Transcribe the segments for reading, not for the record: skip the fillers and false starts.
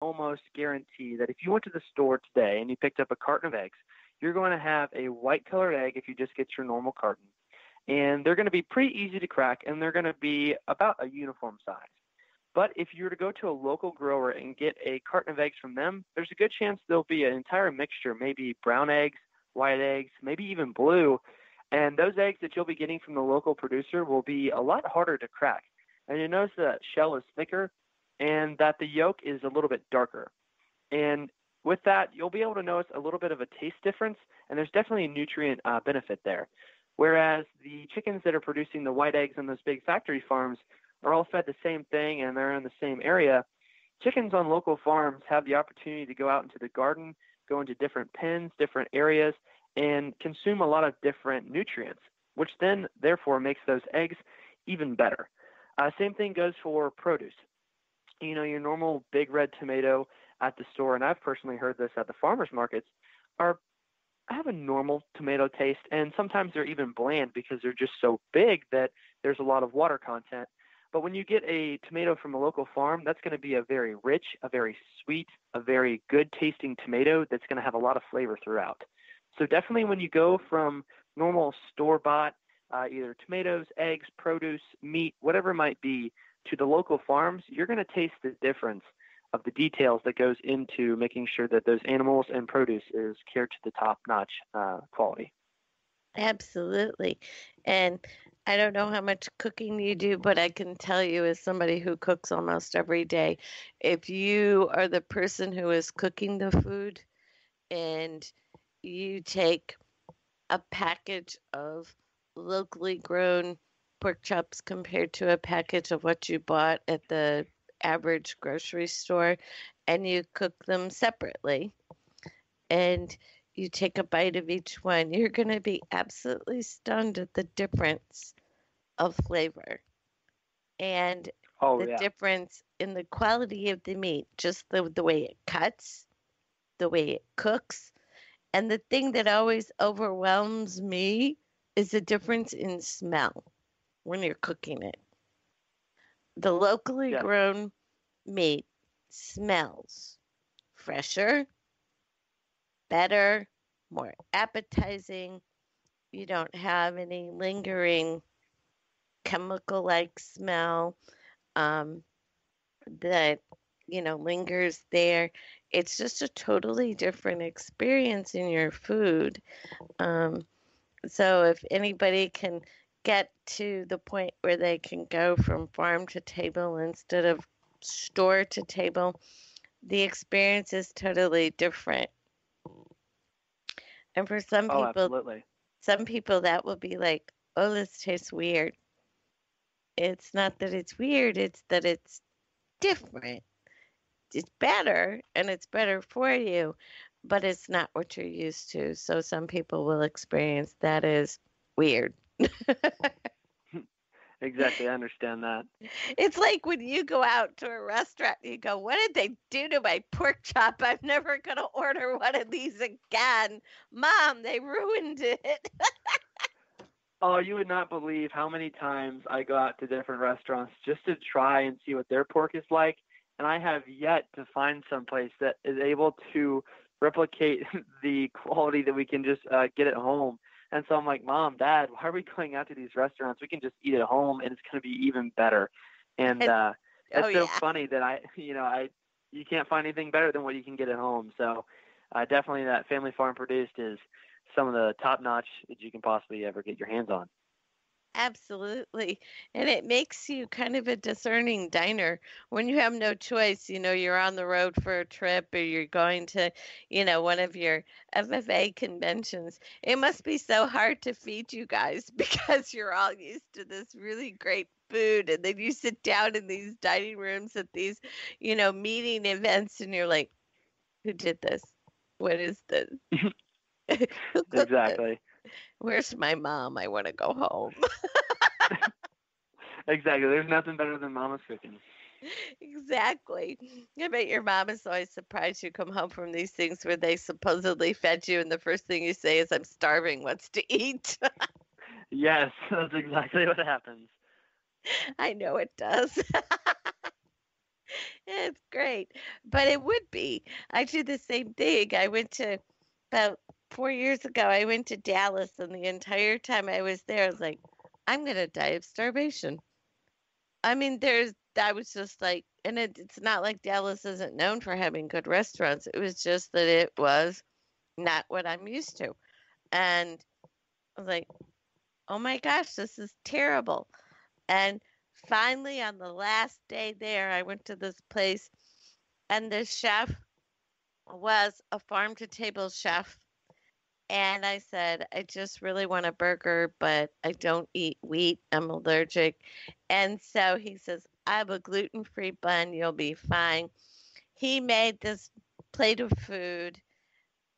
almost guarantee that if you went to the store today and you picked up a carton of eggs, you're going to have a white colored egg if you just get your normal carton. And they're going to be pretty easy to crack, and they're going to be about a uniform size. But if you were to go to a local grower and get a carton of eggs from them, there's a good chance there'll be an entire mixture, maybe brown eggs, white eggs, maybe even blue. And those eggs that you'll be getting from the local producer will be a lot harder to crack. And you'll notice that shell is thicker and that the yolk is a little bit darker. And with that, you'll be able to notice a little bit of a taste difference, and there's definitely a nutrient benefit there. Whereas the chickens that are producing the white eggs on those big factory farms are all fed the same thing and they're in the same area, chickens on local farms have the opportunity to go out into the garden, go into different pens, different areas, and consume a lot of different nutrients, which then therefore makes those eggs even better. Same thing goes for produce. You know, your normal big red tomato at the store, and I've personally heard this at the farmers markets, have a normal tomato taste, and sometimes they're even bland because they're just so big that there's a lot of water content. But when you get a tomato from a local farm, that's going to be a very rich, a very sweet, a very good tasting tomato that's going to have a lot of flavor throughout. So definitely when you go from normal store-bought, either tomatoes, eggs, produce, meat, whatever it might be, to the local farms, you're going to taste the difference of the details that goes into making sure that those animals and produce is cared to the top-notch quality. Absolutely. And I don't know how much cooking you do, but I can tell you as somebody who cooks almost every day, if you are the person who is cooking the food and you take a package of locally grown pork chops compared to a package of what you bought at the average grocery store, and you cook them separately, and you take a bite of each one, you're going to be absolutely stunned at the difference of flavor and difference in the quality of the meat, just the way it cuts, the way it cooks. And the thing that always overwhelms me is the difference in smell when you're cooking it. The locally grown meat smells fresher, better, more appetizing. You don't have any lingering chemical-like smell that, lingers there. It's just a totally different experience in your food. So if anybody can get to the point where they can go from farm to table instead of store to table, the experience is totally different. And for some people that will be like, oh, this tastes weird. It's not that it's weird, it's that it's different. It's better, and it's better for you, but it's not what you're used to. So some people will experience that as weird. Exactly, I understand that. It's like when you go out to a restaurant and you go, what did they do to my pork chop? I'm never going to order one of these again. Mom, they ruined it. Oh, you would not believe how many times I go out to different restaurants just to try and see what their pork is like, and I have yet to find some place that is able to replicate the quality that we can just get at home. And so I'm like, Mom, Dad, why are we going out to these restaurants? We can just eat at home, and it's going to be even better. And it's funny that you can't find anything better than what you can get at home. So definitely that family farm produced is some of the top notch that you can possibly ever get your hands on. Absolutely. And it makes you kind of a discerning diner when you have no choice. You're on the road for a trip or you're going to, one of your FFA conventions. It must be so hard to feed you guys because you're all used to this really great food. And then you sit down in these dining rooms at these, meeting events and you're like, who did this? What is this? Exactly. Where's my mom? I want to go home. Exactly. There's nothing better than mama's cooking. Exactly. I bet your mom is always surprised you come home from these things where they supposedly fed you and the first thing you say is, I'm starving, what's to eat? Yes, that's exactly what happens. I know it does. It's great. But it would be. I do the same thing. I went to about 4 years ago, I went to Dallas, and the entire time I was there, I was like, I'm gonna die of starvation. I mean, I was just like, and it's not like Dallas isn't known for having good restaurants. It was just that it was not what I'm used to. And I was like, oh my gosh, this is terrible. And finally, on the last day there, I went to this place, and the chef was a farm to table chef. And I said, I just really want a burger, but I don't eat wheat. I'm allergic. And so he says, I have a gluten free bun. You'll be fine. He made this plate of food,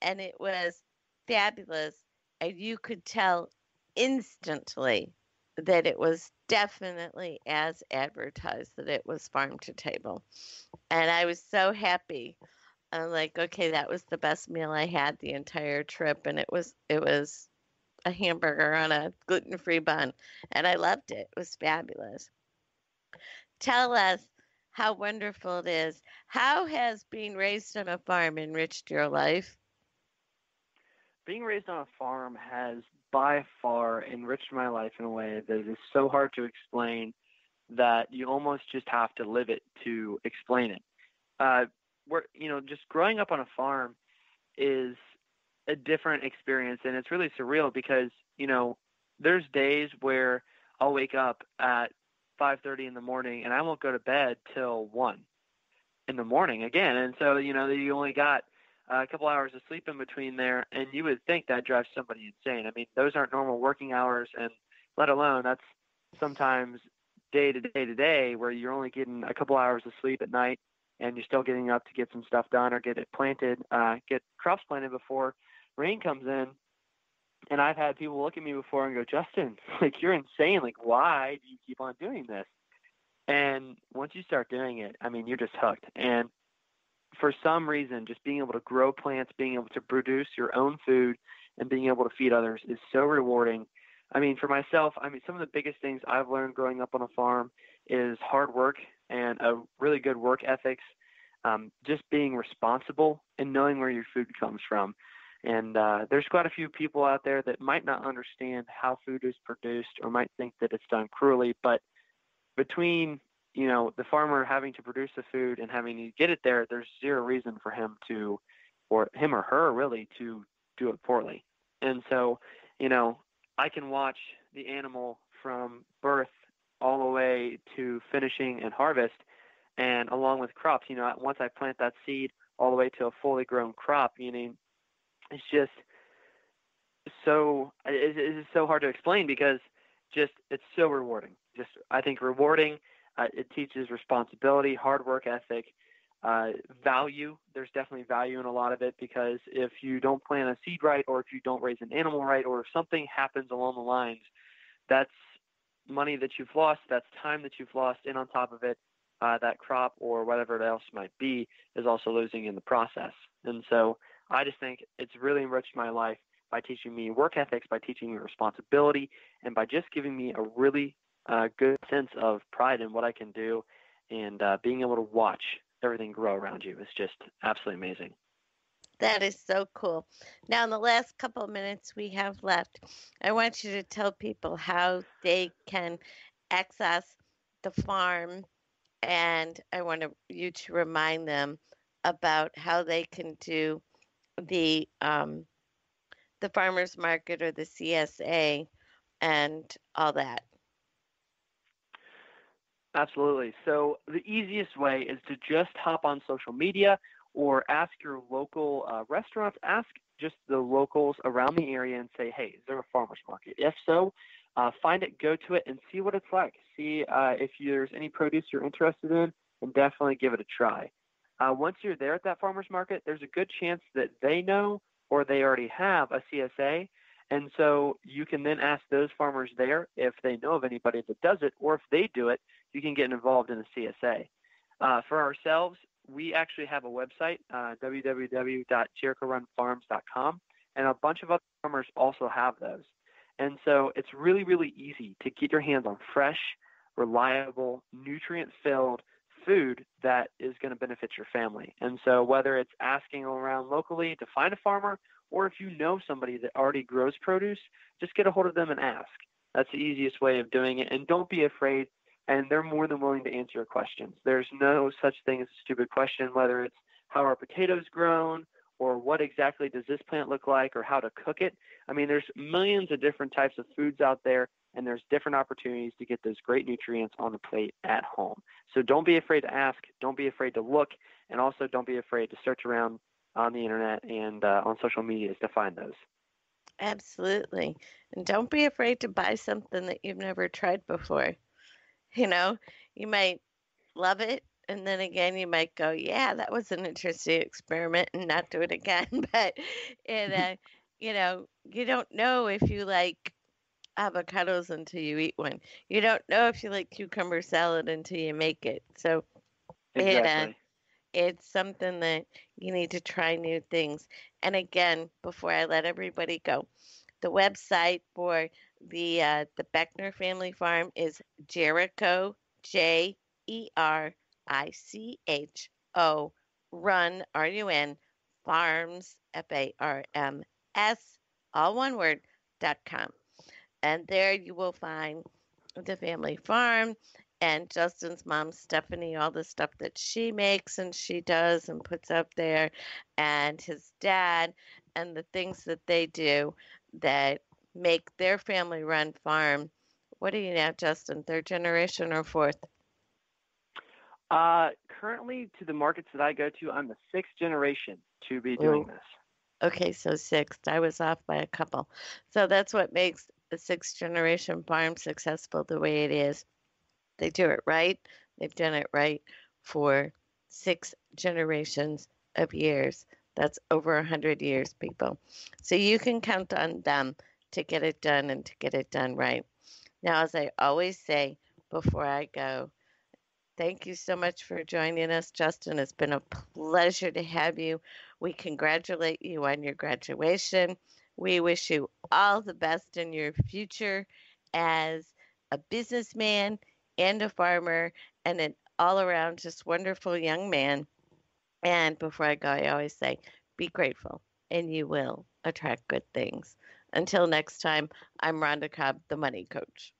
and it was fabulous. And you could tell instantly that it was definitely as advertised, that it was farm to table. And I was so happy. I'm like, okay, that was the best meal I had the entire trip, and it was a hamburger on a gluten-free bun, and I loved it. It was fabulous. Tell us how wonderful it is. How has being raised on a farm enriched your life? Being raised on a farm has by far enriched my life in a way that is so hard to explain that you almost just have to live it to explain it. Uh, just growing up on a farm is a different experience, and it's really surreal because there's days where I'll wake up at 5:30 in the morning and I won't go to bed till 1 in the morning again, and so you only got a couple hours of sleep in between there, and you would think that drives somebody insane. I mean, those aren't normal working hours, and let alone that's sometimes day to day where you're only getting a couple hours of sleep at night and you're still getting up to get some stuff done or get it planted, get crops planted before rain comes in. And I've had people look at me before and go, Justin, like, you're insane. Like, why do you keep on doing this? And once you start doing it, I mean, you're just hooked. And for some reason, just being able to grow plants, being able to produce your own food, and being able to feed others is so rewarding. I mean, for myself, some of the biggest things I've learned growing up on a farm is hard work and a really good work ethics, just being responsible and knowing where your food comes from. And there's quite a few people out there that might not understand how food is produced or might think that it's done cruelly. But between, the farmer having to produce the food and having to get it there, there's zero reason for him to, or him or her really, to do it poorly. And so, I can watch the animal from birth all the way to finishing and harvest, and along with crops, once I plant that seed all the way to a fully grown crop, it's just it's so hard to explain because it's so rewarding. Just, I think, rewarding. It teaches responsibility, hard work ethic, value. There's definitely value in a lot of it because if you don't plant a seed right, or if you don't raise an animal right, or if something happens along the lines, that's money that you've lost, that's time that you've lost, and on top of it, that crop or whatever else might be is also losing in the process. And so I just think it's really enriched my life by teaching me work ethics, by teaching me responsibility, and by just giving me a really good sense of pride in what I can do, and being able to watch everything grow around you is just absolutely amazing. That is so cool. Now, in the last couple of minutes we have left, I want you to tell people how they can access the farm, and I want you to remind them about how they can do the farmers market or the CSA and all that. Absolutely. So the easiest way is to just hop on social media or ask your local restaurants, ask just the locals around the area and say, hey, is there a farmer's market? If so, find it, go to it, and see what it's like. See if there's any produce you're interested in, and definitely give it a try. Once you're there at that farmer's market, there's a good chance that they know or they already have a CSA. And so you can then ask those farmers there if they know of anybody that does it, or if they do it, you can get involved in the CSA. For ourselves, we actually have a website, www.jerichorunfarms.com, and a bunch of other farmers also have those. And so it's really, really easy to get your hands on fresh, reliable, nutrient-filled food that is going to benefit your family. And so whether it's asking around locally to find a farmer, or if you know somebody that already grows produce, just get a hold of them and ask. That's the easiest way of doing it. And don't be afraid. And they're more than willing to answer your questions. There's no such thing as a stupid question, whether it's how are potatoes grown, or what exactly does this plant look like, or how to cook it. I mean, there's millions of different types of foods out there, and there's different opportunities to get those great nutrients on the plate at home. So don't be afraid to ask, don't be afraid to look, and also don't be afraid to search around on the internet and on social medias to find those. Absolutely. And don't be afraid to buy something that you've never tried before. You know, you might love it, and then again you might go, yeah, that was an interesting experiment, and not do it again. But you know, you don't know if you like avocados until you eat one. You don't know if you like cucumber salad until you make it. So Exactly. it's something that you need to try new things. And again, before I let everybody go, the website for the Beckner family farm is Jericho, Jericho, run, RUN, farms, FARMS, all one word, .com. And there you will find the family farm and Justin's mom, Stephanie, all the stuff that she makes and she does and puts up there, and his dad and the things that they do that make their family run farm. What are you now, Justin? Third generation or fourth? Currently, to the markets that I go to, I'm the sixth generation to be doing this. Okay, so sixth. I was off by a couple. So that's what makes a sixth generation farm successful the way it is. They do it right. They've done it right for 6 generations of years. That's over 100 years, people. So you can count on them to get it done and to get it done right. Now, as I always say before I go, thank you so much for joining us, Justin. It's been a pleasure to have you. We congratulate you on your graduation. We wish you all the best in your future as a businessman and a farmer and an all around just wonderful young man. And before I go, I always say, be grateful and you will attract good things. Until next time, I'm Rhonda Cobb, the Money Coach.